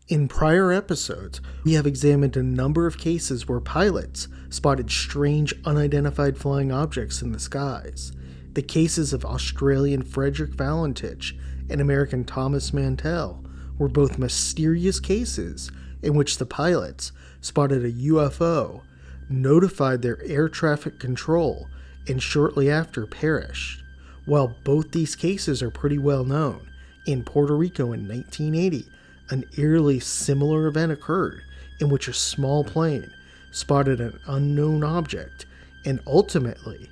In prior episodes, we have examined a number of cases where pilots spotted strange unidentified flying objects in the skies. The cases of Australian Frederick Valentich and American Thomas Mantell were both mysterious cases in which the pilots spotted a UFO, notified their air traffic control, and shortly after perished. While both these cases are pretty well known, in Puerto Rico in 1980, an eerily similar event occurred in which a small plane spotted an unknown object and ultimately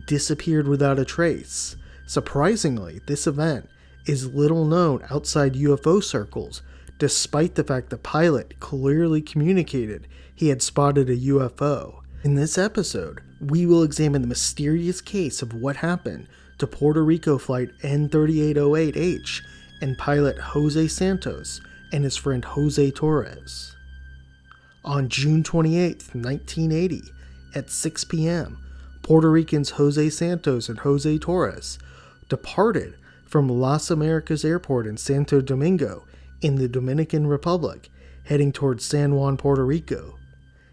disappeared without a trace. Surprisingly, this event is little known outside UFO circles, despite the fact the pilot clearly communicated he had spotted a UFO. In this episode, we will examine the mysterious case of what happened to Puerto Rico Flight N3808H and pilot Jose Santos and his friend Jose Torres. On June 28, 1980, at 6 p.m., Puerto Ricans Jose Santos and Jose Torres departed from Las Americas Airport in Santo Domingo in the Dominican Republic, heading towards San Juan, Puerto Rico.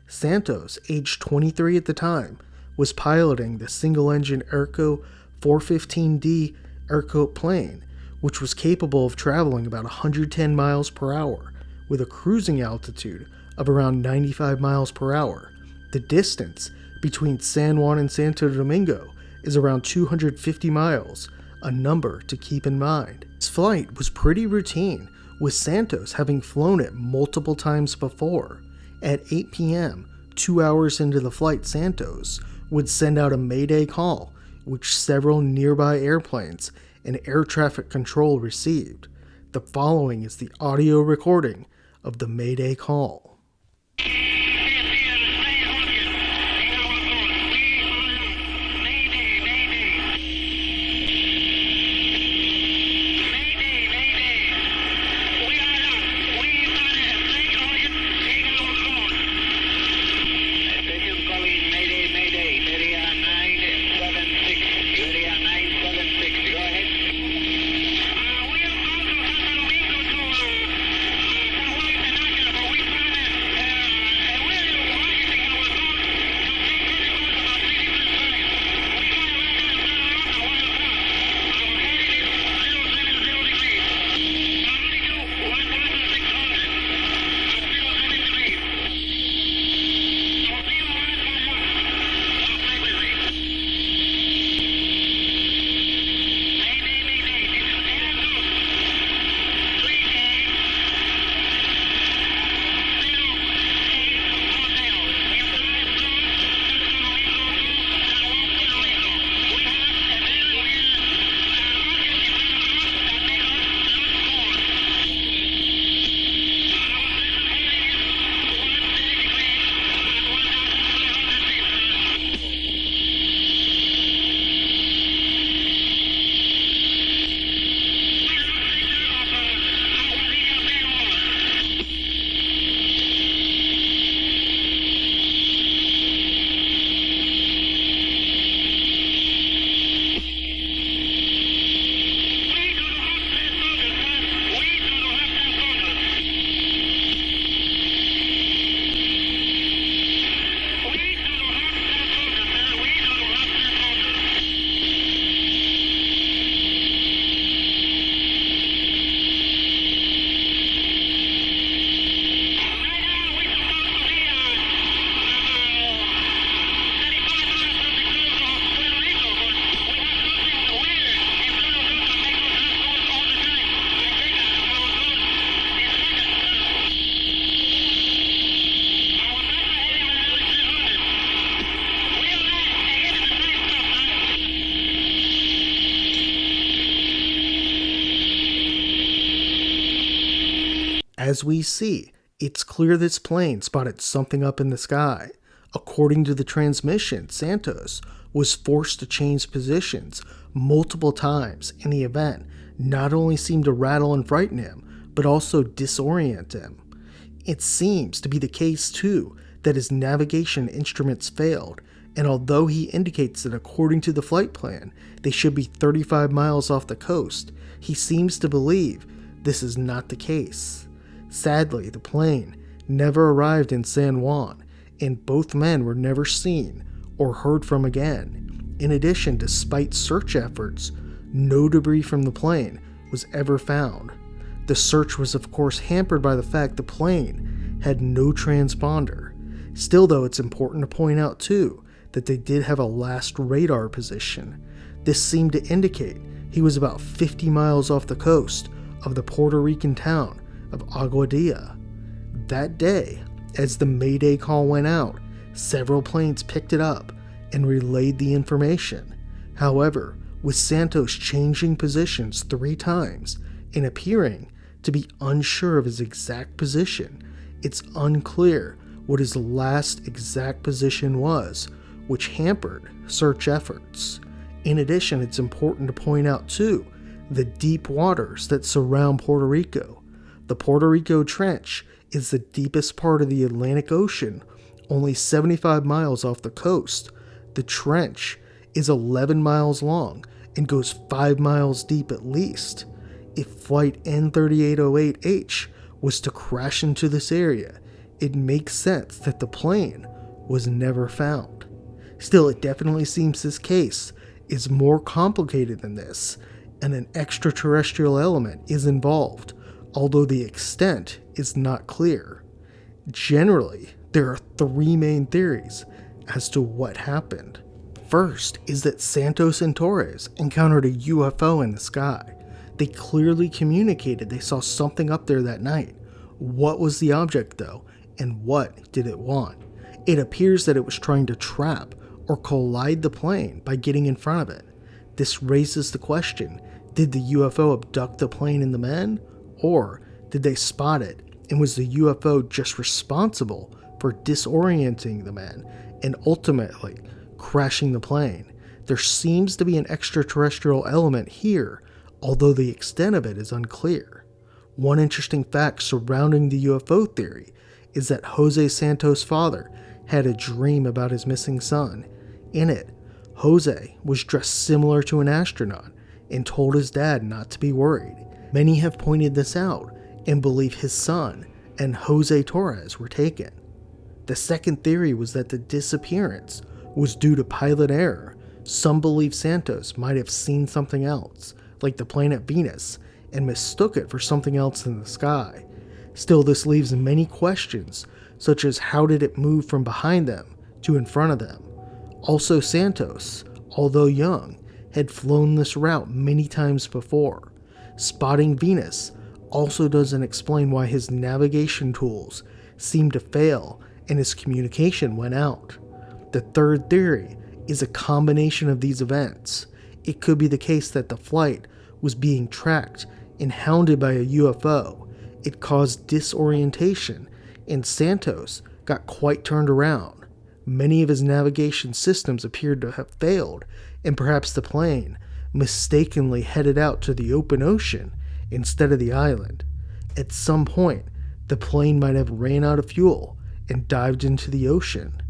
Santos, aged 23 at the time, was piloting the single-engine Airco 415D Airco plane, which was capable of traveling about 110 miles per hour with a cruising altitude of around 95 miles per hour. The distance between San Juan and Santo Domingo is around 250 miles, a number to keep in mind. This flight was pretty routine, with Santos having flown it multiple times before. At 8 p.m., 2 hours into the flight, Santos would send out a Mayday call, which several nearby airplanes and air traffic control received. The following is the audio recording of the Mayday call. As we see, it's clear this plane spotted something up in the sky. According to the transmission, Santos was forced to change positions multiple times, and the event not only seemed to rattle and frighten him, but also disorient him. It seems to be the case, too, that his navigation instruments failed, and although he indicates that according to the flight plan, they should be 35 miles off the coast, he seems to believe this is not the case. Sadly, the plane never arrived in San Juan, and both men were never seen or heard from again. In addition, despite search efforts, no debris from the plane was ever found. The search was of course hampered by the fact the plane had no transponder. Still though, it's important to point out too that they did have a last radar position. This seemed to indicate he was about 50 miles off the coast of the Puerto Rican town of Aguadilla. That day, as the Mayday call went out, several planes picked it up and relayed the information. However, with Santos changing positions 3 times and appearing to be unsure of his exact position, it's unclear what his last exact position was, which hampered search efforts. In addition, it's important to point out too the deep waters that surround Puerto Rico. The Puerto Rico Trench is the deepest part of the Atlantic Ocean, only 75 miles off the coast. The trench is 11 miles long and goes 5 miles deep at least. If Flight N3808H was to crash into this area, it makes sense that the plane was never found. Still, it definitely seems this case is more complicated than this, and an extraterrestrial element is involved, although the extent is not clear. Generally, there are 3 main theories as to what happened. First is that Santos and Torres encountered a UFO in the sky. They clearly communicated they saw something up there that night. What was the object though, and what did it want? It appears that it was trying to trap or collide the plane by getting in front of it. This raises the question, did the UFO abduct the plane and the men? Or did they spot it, and was the UFO just responsible for disorienting the men and ultimately crashing the plane? There seems to be an extraterrestrial element here, although the extent of it is unclear. One interesting fact surrounding the UFO theory is that Jose Santos' father had a dream about his missing son. In it, Jose was dressed similar to an astronaut and told his dad not to be worried. Many have pointed this out and believe his son and Jose Torres were taken. The second theory was that the disappearance was due to pilot error. Some believe Santos might have seen something else, like the planet Venus, and mistook it for something else in the sky. Still, this leaves many questions, such as how did it move from behind them to in front of them? Also, Santos, although young, had flown this route many times before. Spotting Venus also doesn't explain why his navigation tools seemed to fail and his communication went out. The third theory is a combination of these events. It could be the case that the flight was being tracked and hounded by a UFO. It caused disorientation, and Santos got quite turned around. Many of his navigation systems appeared to have failed, and perhaps the plane mistakenly headed out to the open ocean instead of the island. At some point, the plane might have ran out of fuel and dived into the ocean.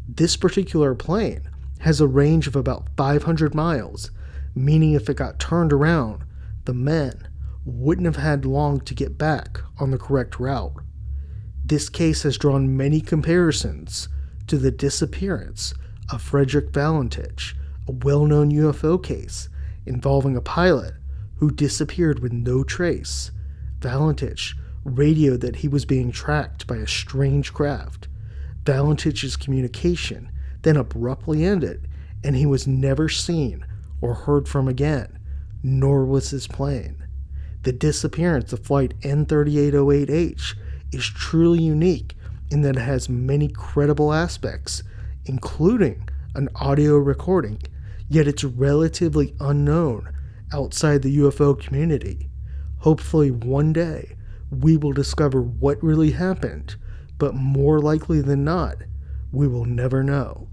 This particular plane has a range of about 500 miles, meaning if it got turned around, the men wouldn't have had long to get back on the correct route. This case has drawn many comparisons to the disappearance of Frederick Valentich, a well-known UFO case involving a pilot who disappeared with no trace. Valentich radioed that he was being tracked by a strange craft. Valentich's communication then abruptly ended, and he was never seen or heard from again, nor was his plane. The disappearance of Flight N3808H is truly unique in that it has many credible aspects, including an audio recording, yet it's relatively unknown outside the UFO community. Hopefully one day we will discover what really happened, but more likely than not, we will never know.